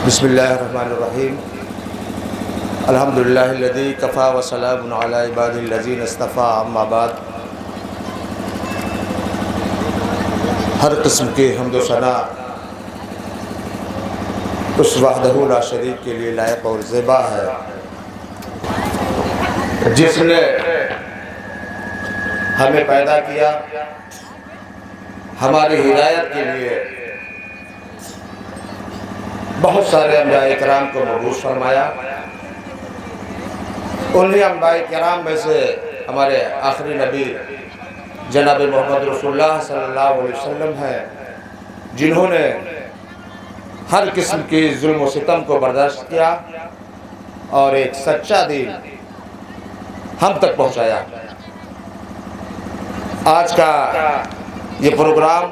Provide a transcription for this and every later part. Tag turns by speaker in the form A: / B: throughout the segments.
A: بسم اللہ الرحمن الرحیم الحمدللہ الذی کفا وسلام علی عبادہ الذین اصطفیٰ اما بعد۔ ہر قسم کے حمد و ثنا اس وحدہ لا شریک کے لیے لائق اور زیبا ہے، جس نے ہمیں پیدا کیا، ہماری ہدایت کے لیے بہت سارے انبیاء کرام کو مبعوث فرمایا۔ انہی انبیاء کرام میں سے ہمارے آخری نبی جناب محمد رسول اللہ صلی اللہ علیہ وسلم ہیں، جنہوں نے ہر قسم کی ظلم و ستم کو برداشت کیا اور ایک سچا دین ہم تک پہنچایا۔ آج کا یہ پروگرام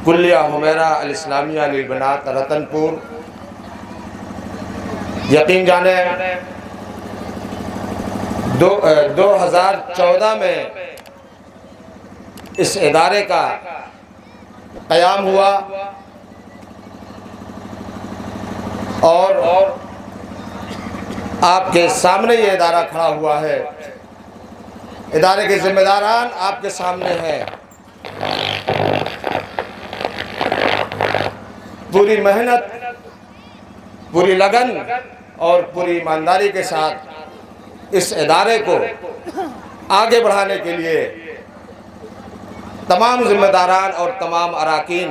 A: کلیہ حمیرہ الاسلامیہ للبنات رتن پور، یقین جانے 2014 میں اس ادارے کا قیام ہوا اور آپ کے سامنے یہ ادارہ کھڑا ہوا ہے۔ ادارے کے ذمہ داران آپ کے سامنے ہیں۔ پوری محنت، پوری لگن اور پوری ایمانداری کے ساتھ اس ادارے کو آگے بڑھانے کے لیے تمام ذمہ داران اور تمام اراکین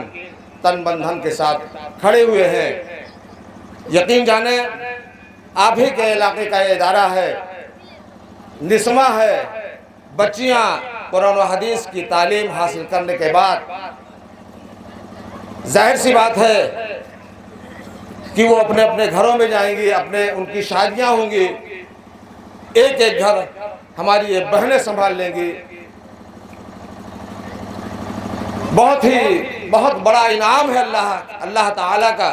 A: تن من دھن کے ساتھ کھڑے ہوئے ہیں۔ یقین جانیں آپ ہی کے علاقے کا یہ ادارہ ہے، نسواں ہے۔ بچیاں قرآن و حدیث کی تعلیم حاصل کرنے کے بعد ظاہر سی بات ہے کہ وہ اپنے اپنے گھروں میں جائیں گی، ان کی شادیاں ہوں گی، ایک ایک گھر ہماری یہ بہنیں سنبھال لیں گی۔ بہت بڑا انعام ہے اللہ تعالیٰ کا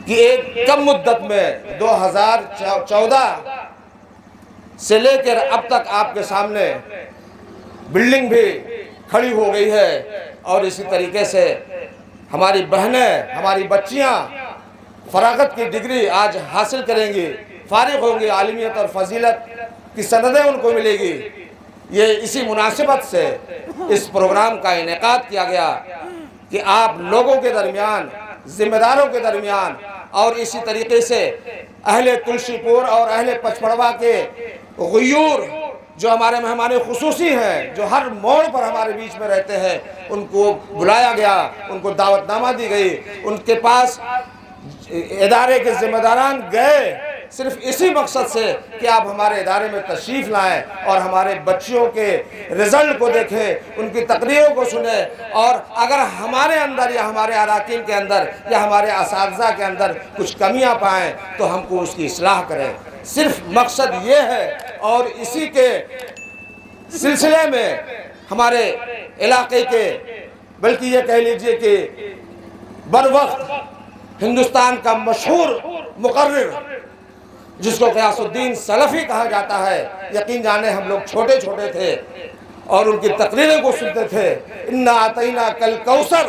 A: کہ ایک کم مدت میں 2014 سے لے کر اب تک آپ کے سامنے بلڈنگ بھی کھڑی ہو گئی ہے، اور اسی طریقے سے ہماری بہنیں، ہماری بچیاں فراغت کی ڈگری آج حاصل کریں گی، فارغ ہوں گی، عالمیت اور فضیلت کی سندیں ان کو ملے گی۔ یہ اسی مناسبت سے اس پروگرام کا انعقاد کیا گیا کہ آپ لوگوں کے درمیان، ذمہ داروں کے درمیان، اور اسی طریقے سے اہل تلشی پور اور اہل پچپڑوا کے غیور جو ہمارے مہمان خصوصی ہیں، جو ہر موڑ پر ہمارے بیچ میں رہتے ہیں، ان کو بلایا گیا، ان کو دعوت نامہ دی گئی، ان کے پاس ادارے کے ذمہ داران گئے صرف اسی مقصد سے کہ آپ ہمارے ادارے میں تشریف لائیں اور ہمارے بچیوں کے رزلٹ کو دیکھیں، ان کی تقریروں کو سنیں، اور اگر ہمارے اندر یا ہمارے اراکین کے اندر یا ہمارے اساتذہ کے اندر کچھ کمیاں پائیں تو ہم کو اس کی اصلاح کریں۔ صرف مقصد یہ ہے، اور اسی کے سلسلے میں ہمارے علاقے کے، بلکہ یہ کہہ لیجئے کہ بروقت ہندوستان کا مشہور مقرر جس کو غیاث الدین سلفی کہا جاتا ہے، یقین جانے ہم لوگ چھوٹے چھوٹے تھے اور ان کی تقریریں کو سنتے تھے۔ اِنَّا أَعْطَيْنَاكَ الْكَوْثَرَ،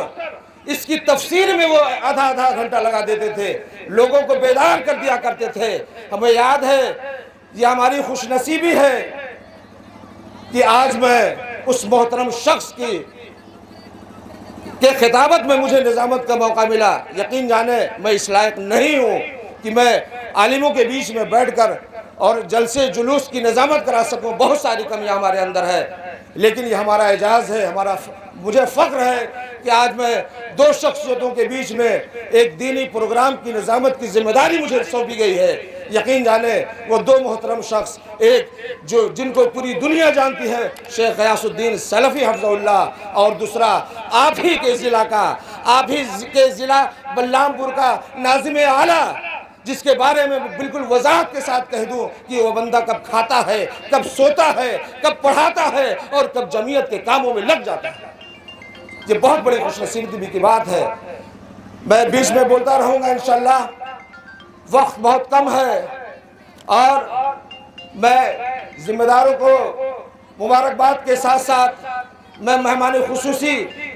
A: اس کی تفسیر میں وہ آدھا گھنٹہ لگا دیتے تھے، لوگوں کو بیدار کر دیا کرتے تھے۔ ہمیں یاد ہے، یہ ہماری خوش نصیبی ہے کہ آج میں اس محترم شخص کے خطابت میں مجھے نظامت کا موقع ملا۔ یقین جانے میں اس لائق نہیں ہوں کہ میں عالموں کے بیچ میں بیٹھ کر اور جلسے جلوس کی نظامت کرا سکوں، بہت ساری کمیاں ہمارے اندر ہے، لیکن یہ ہمارا اعزاز ہے، مجھے فخر ہے کہ آج میں دو شخصیتوں کے بیچ میں ایک دینی پروگرام کی نظامت کی ذمہ داری مجھے سونپی گئی ہے۔ یقین جانے وہ دو محترم شخص، ایک جن کو پوری دنیا جانتی ہے، شیخ غیاث الدین سلفی حفظہ اللہ، اور دوسرا آپ ہی کے ضلع بلرام پور کا ناظم اعلیٰ، جس کے بارے میں بالکل وضاحت کے ساتھ کہہ دوں کہ وہ بندہ کب کھاتا ہے، کب سوتا ہے، کب پڑھاتا ہے اور کب جمعیت کے کاموں میں لگ جاتا ہے۔ یہ بہت بڑی خوش نصیبی کی بات ہے۔ میں بیچ میں بولتا رہوں گا انشاءاللہ، وقت بہت کم ہے، اور میں ذمہ داروں کو مبارکباد کے ساتھ ساتھ میں مہمان خصوصی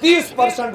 A: 30%